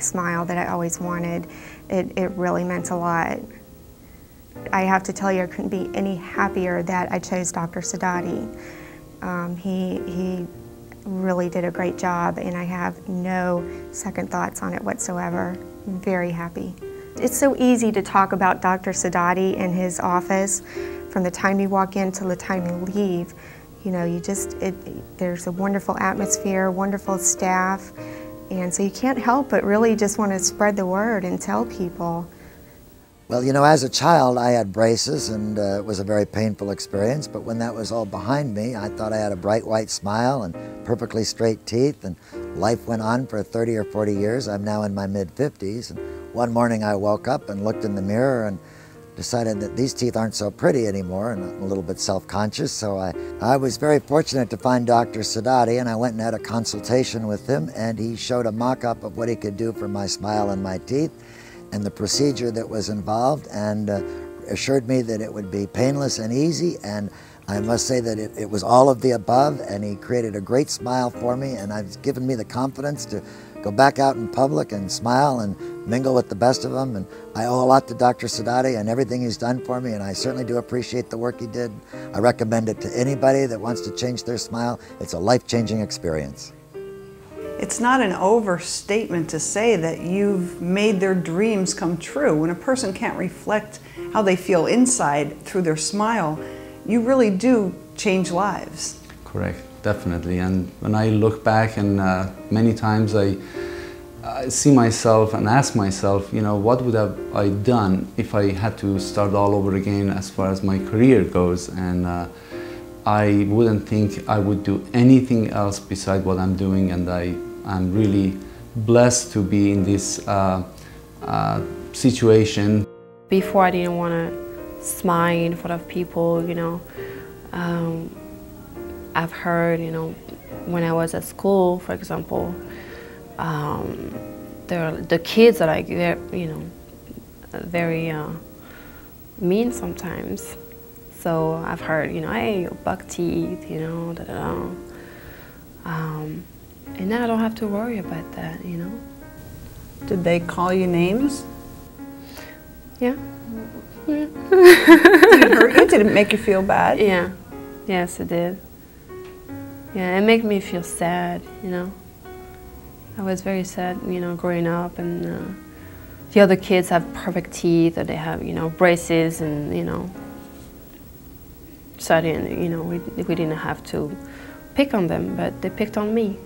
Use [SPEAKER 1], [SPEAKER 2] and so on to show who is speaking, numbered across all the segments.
[SPEAKER 1] Smile that I always wanted. It really meant a lot. I have to tell you, I couldn't be any happier that I chose Dr. Sadati. He really did a great job, and I have no second thoughts on it whatsoever. I'm very happy. It's so easy to talk about Dr. Sadati and his office from the time you walk in till the time you leave. You know, there's a wonderful atmosphere, wonderful staff, and so you can't help but really just want to spread the word and tell people.
[SPEAKER 2] Well, you know, as a child I had braces, and it was a very painful experience, but when that was all behind me, I thought I had a bright white smile and perfectly straight teeth, and life went on for 30 or 40 years. I'm now in my mid-50s, and one morning I woke up and looked in the mirror and decided that these teeth aren't so pretty anymore, and I'm a little bit self-conscious, so I was very fortunate to find Dr. Sadati, and I went and had a consultation with him, and he showed a mock-up of what he could do for my smile and my teeth and the procedure that was involved, and assured me that it would be painless and easy, and I must say that it was all of the above, and he created a great smile for me, and it's given me the confidence to go back out in public and smile and mingle with the best of them. And I owe a lot to Dr. Sadati and everything he's done for me, and I certainly do appreciate the work he did. I recommend it to anybody that wants to change their smile. It's a life-changing experience.
[SPEAKER 3] It's not an overstatement to say that you've made their dreams come true. When a person can't reflect how they feel inside through their smile, you really do change lives.
[SPEAKER 4] Correct, definitely. And when I look back, and many times I see myself and ask myself, you know, what would have I done if I had to start all over again as far as my career goes? And I wouldn't think I would do anything else beside what I'm doing, and I'm really blessed to be in this situation.
[SPEAKER 5] Before, I didn't want to smile in front of people, you know. I've heard, you know, when I was at school, for example, the kids are like, you know, very mean sometimes. So I've heard, you know, hey, you buck teeth, you know, and now I don't have to worry about that, you know.
[SPEAKER 3] Did they call you names?
[SPEAKER 5] Yeah.
[SPEAKER 3] Did it hurt you? Did it make you feel bad?
[SPEAKER 5] Yeah. Yes, it did. Yeah, it made me feel sad, you know. I was very sad, you know, growing up, and the other kids have perfect teeth, or they have, you know, braces, and, you know. So I didn't, you know, we didn't have to pick on them, but they picked on me.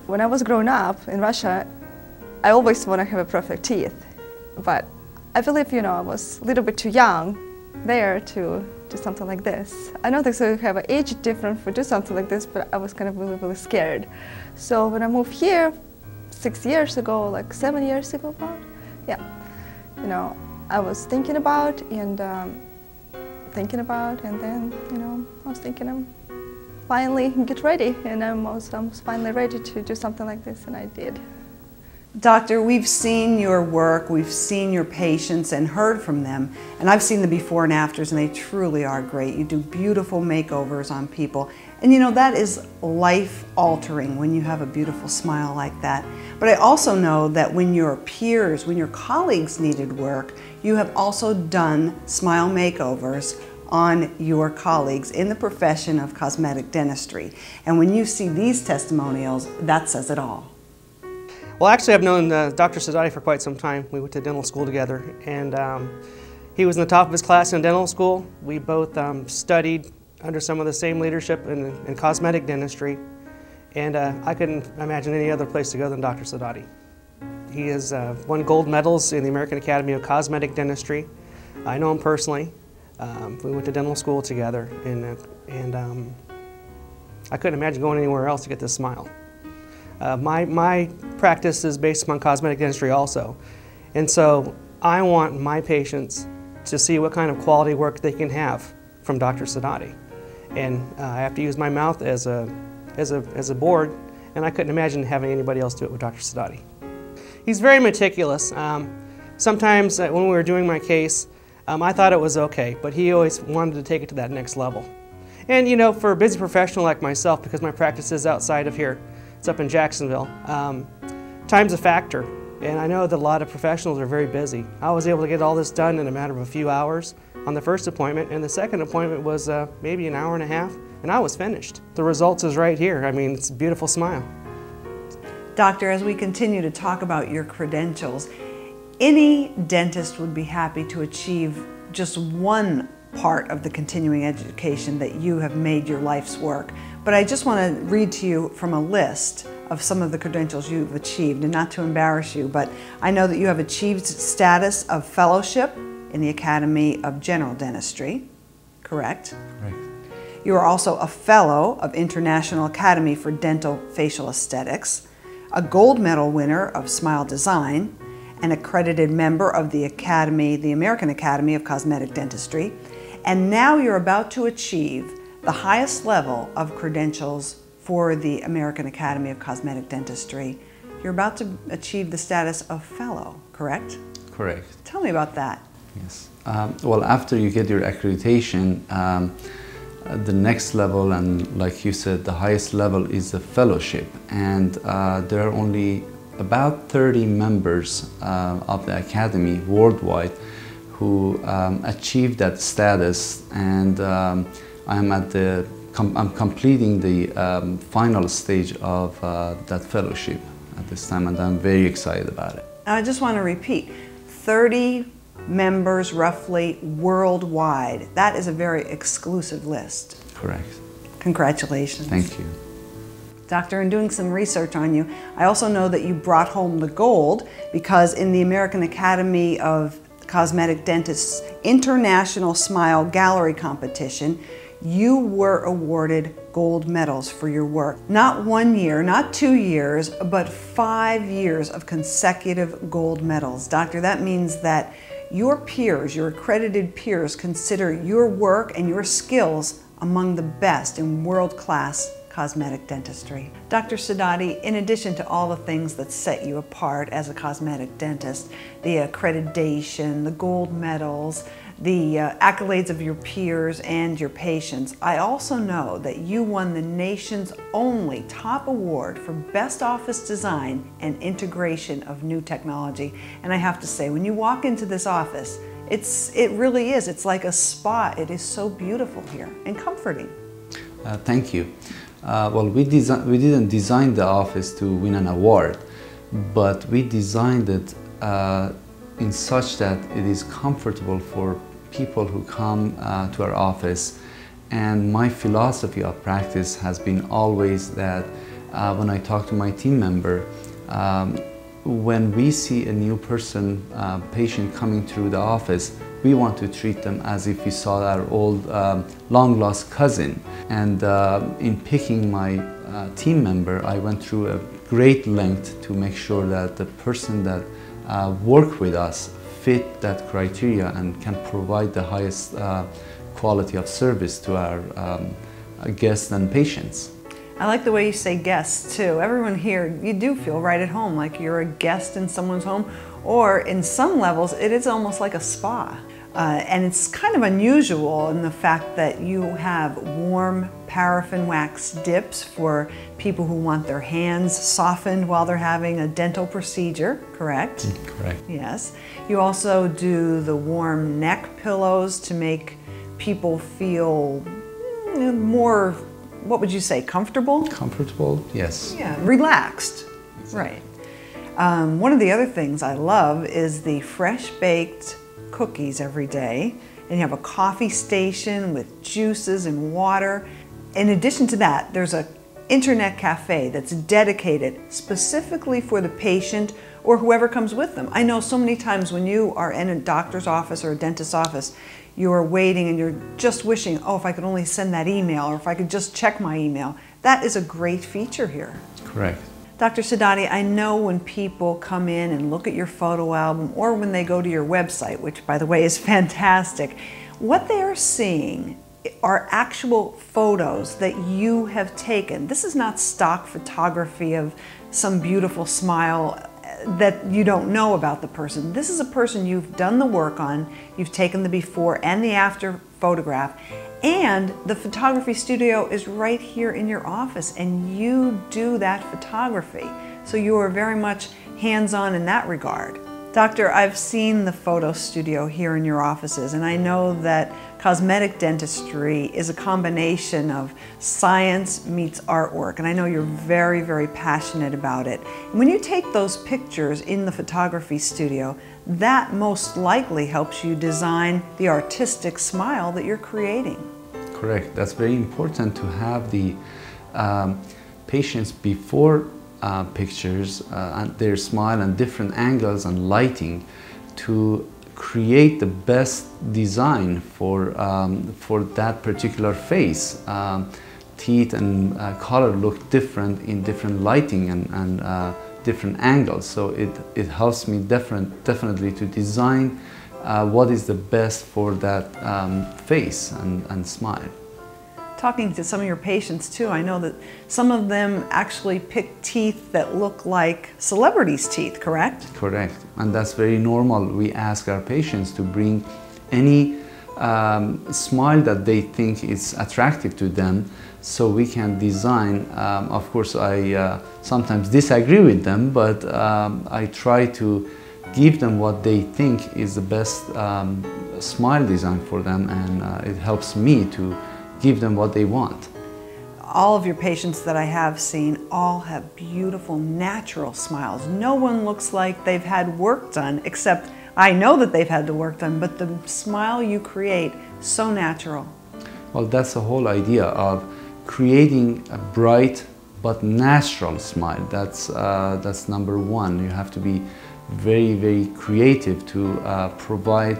[SPEAKER 6] When I was growing up in Russia, I always want to have a perfect teeth, but I believe, you know, I was a little bit too young there to do something like this. I don't think so we have an age difference for do something like this, but I was kind of really scared. So when I moved here 6 years ago, like 7 years ago about, yeah, you know, I was thinking about, and then, you know, I was thinking I'm finally get ready, and I was finally ready to do something like this, and I did.
[SPEAKER 3] Doctor, we've seen your work, we've seen your patients and heard from them, and I've seen the before and afters, and they truly are great. You do beautiful makeovers on people, and you know, that is life-altering when you have a beautiful smile like that. But I also know that when your peers, when your colleagues needed work, you have also done smile makeovers on your colleagues in the profession of cosmetic dentistry. And when you see these testimonials, that says it all.
[SPEAKER 7] Well, actually, I've known Dr. Sadati for quite some time. We went to dental school together, and he was in the top of his class in dental school. We both studied under some of the same leadership in cosmetic dentistry, and I couldn't imagine any other place to go than Dr. Sadati. He has won gold medals in the American Academy of Cosmetic Dentistry. I know him personally. We went to dental school together, and I couldn't imagine going anywhere else to get this smile. My practice is based upon cosmetic dentistry also, and so I want my patients to see what kind of quality work they can have from Dr. Sadati. And I have to use my mouth as a board, and I couldn't imagine having anybody else do it with Dr. Sadati. He's very meticulous. Sometimes when we were doing my case, I thought it was okay, but he always wanted to take it to that next level. And you know, for a busy professional like myself, because my practice is outside of here, it's up in Jacksonville, time's a factor. And I know that a lot of professionals are very busy. I was able to get all this done in a matter of a few hours on the first appointment, and the second appointment was maybe an hour and a half, and I was finished. The results is right here. I mean, it's a beautiful smile.
[SPEAKER 3] Doctor, as we continue to talk about your credentials, any dentist would be happy to achieve just one part of the continuing education that you have made your life's work. But I just want to read to you from a list of some of the credentials you've achieved, and not to embarrass you, but I know that you have achieved status of fellowship in the Academy of General Dentistry, correct?
[SPEAKER 4] Right.
[SPEAKER 3] You are also a fellow of International Academy for Dental Facial Aesthetics, a gold medal winner of Smile Design, an accredited member of the American Academy of Cosmetic Dentistry, and now you're about to achieve the highest level of credentials for the American Academy of Cosmetic Dentistry. You're about to achieve the status of fellow, correct?
[SPEAKER 4] Correct.
[SPEAKER 3] Tell me about that.
[SPEAKER 4] Yes. Well, after you get your accreditation, the next level, and like you said, the highest level is the fellowship. And there are only about 30 members of the Academy worldwide who achieve that status, and I'm completing the final stage of that fellowship at this time, and I'm very excited about it.
[SPEAKER 3] I just want to repeat, 30 members roughly worldwide. That is a very exclusive list.
[SPEAKER 4] Correct.
[SPEAKER 3] Congratulations.
[SPEAKER 4] Thank you.
[SPEAKER 3] Doctor, in doing some research on you, I also know that you brought home the gold because in the American Academy of Cosmetic Dentists International Smile Gallery Competition, you were awarded gold medals for your work. Not 1 year, not 2 years, but 5 years of consecutive gold medals. Doctor, that means that your peers, your accredited peers, consider your work and your skills among the best in world-class cosmetic dentistry. Dr. Sadati, in addition to all the things that set you apart as a cosmetic dentist, the accreditation, the gold medals, the accolades of your peers and your patients, I also know that you won the nation's only top award for Best Office Design and Integration of New Technology. And I have to say, when you walk into this office, it really is. It's like a spa. It is so beautiful here and comforting.
[SPEAKER 4] Thank you. Well, we didn't design the office to win an award, but we designed it in such that it is comfortable for people who come to our office. And my philosophy of practice has been always that when I talk to my team member, when we see a new person, patient coming through the office, we want to treat them as if we saw our old long-lost cousin. And in picking my team member, I went through a great length to make sure that the person that work with us fit that criteria and can provide the highest quality of service to our guests and patients.
[SPEAKER 3] I like the way you say guests too. Everyone here, you do feel right at home, like you're a guest in someone's home, or in some levels, it is almost like a spa. And it's kind of unusual in the fact that you have warm paraffin wax dips for people who want their hands softened while they're having a dental procedure, correct?
[SPEAKER 4] Correct.
[SPEAKER 3] Yes. You also do the warm neck pillows to make people feel more, what would you say, comfortable?
[SPEAKER 4] Comfortable, yes.
[SPEAKER 3] Yeah, relaxed, right. One of the other things I love is the fresh baked cookies every day, and you have a coffee station with juices and water. In addition to that, there's an internet cafe that's dedicated specifically for the patient or whoever comes with them. I know so many times when you are in a doctor's office or a dentist's office, you are waiting and you're just wishing, oh, if I could only send that email, or if I could just check my email. That is a great feature here.
[SPEAKER 4] Correct.
[SPEAKER 3] Dr. Sadati, I know when people come in and look at your photo album or when they go to your website, which by the way is fantastic, what they are seeing are actual photos that you have taken. This is not stock photography of some beautiful smile that you don't know about the person. This is a person you've done the work on, you've taken the before and the after photograph, and the photography studio is right here in your office and you do that photography. So you are very much hands-on in that regard. Doctor, I've seen the photo studio here in your offices, and I know that cosmetic dentistry is a combination of science meets artwork, and I know you're very, very passionate about it. And when you take those pictures in the photography studio, that most likely helps you design the artistic smile that you're creating.
[SPEAKER 4] Correct. That's very important to have the patients before pictures and their smile and different angles and lighting to create the best design for that particular face. Teeth and color look different in different lighting and different angles, so it helps me definitely to design what is the best for that face and smile.
[SPEAKER 3] Talking to some of your patients too, I know that some of them actually pick teeth that look like celebrities' teeth, correct?
[SPEAKER 4] Correct, and that's very normal. We ask our patients to bring any smile that they think is attractive to them so we can design. Of course, I sometimes disagree with them, but I try to give them what they think is the best smile design for them, and it helps me to give them what they want.
[SPEAKER 3] All of your patients that I have seen all have beautiful natural smiles. No one looks like they've had work done, except I know that they've had the work done, but the smile you create, so natural.
[SPEAKER 4] Well, that's the whole idea of creating a bright but natural smile. That's number one. You have to be very, very creative to provide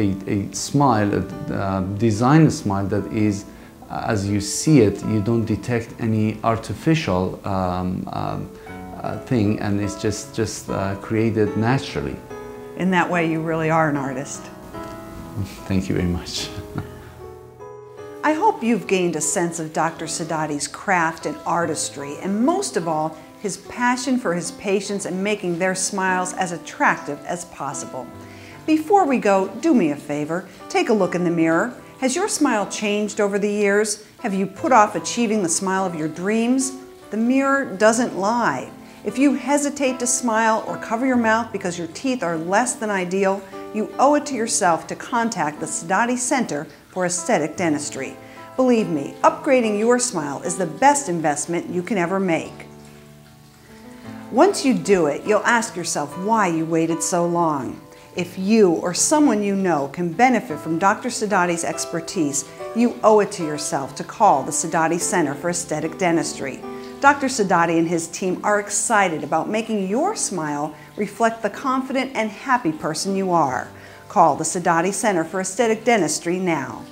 [SPEAKER 4] a smile, design a smile that is, as you see it, you don't detect any artificial thing, and it's just created naturally.
[SPEAKER 3] In that way, you really are an artist.
[SPEAKER 4] Thank you very much.
[SPEAKER 3] I hope you've gained a sense of Dr. Sadati's craft and artistry, and most of all, his passion for his patients and making their smiles as attractive as possible. Before we go, do me a favor, take a look in the mirror. Has your smile changed over the years? Have you put off achieving the smile of your dreams? The mirror doesn't lie. If you hesitate to smile or cover your mouth because your teeth are less than ideal, you owe it to yourself to contact the Sadati Center for Aesthetic Dentistry. Believe me, upgrading your smile is the best investment you can ever make. Once you do it, you'll ask yourself why you waited so long. If you or someone you know can benefit from Dr. Sadati's expertise, you owe it to yourself to call the Sadati Center for Aesthetic Dentistry. Dr. Sadati and his team are excited about making your smile reflect the confident and happy person you are. Call the Sadati Center for Aesthetic Dentistry now.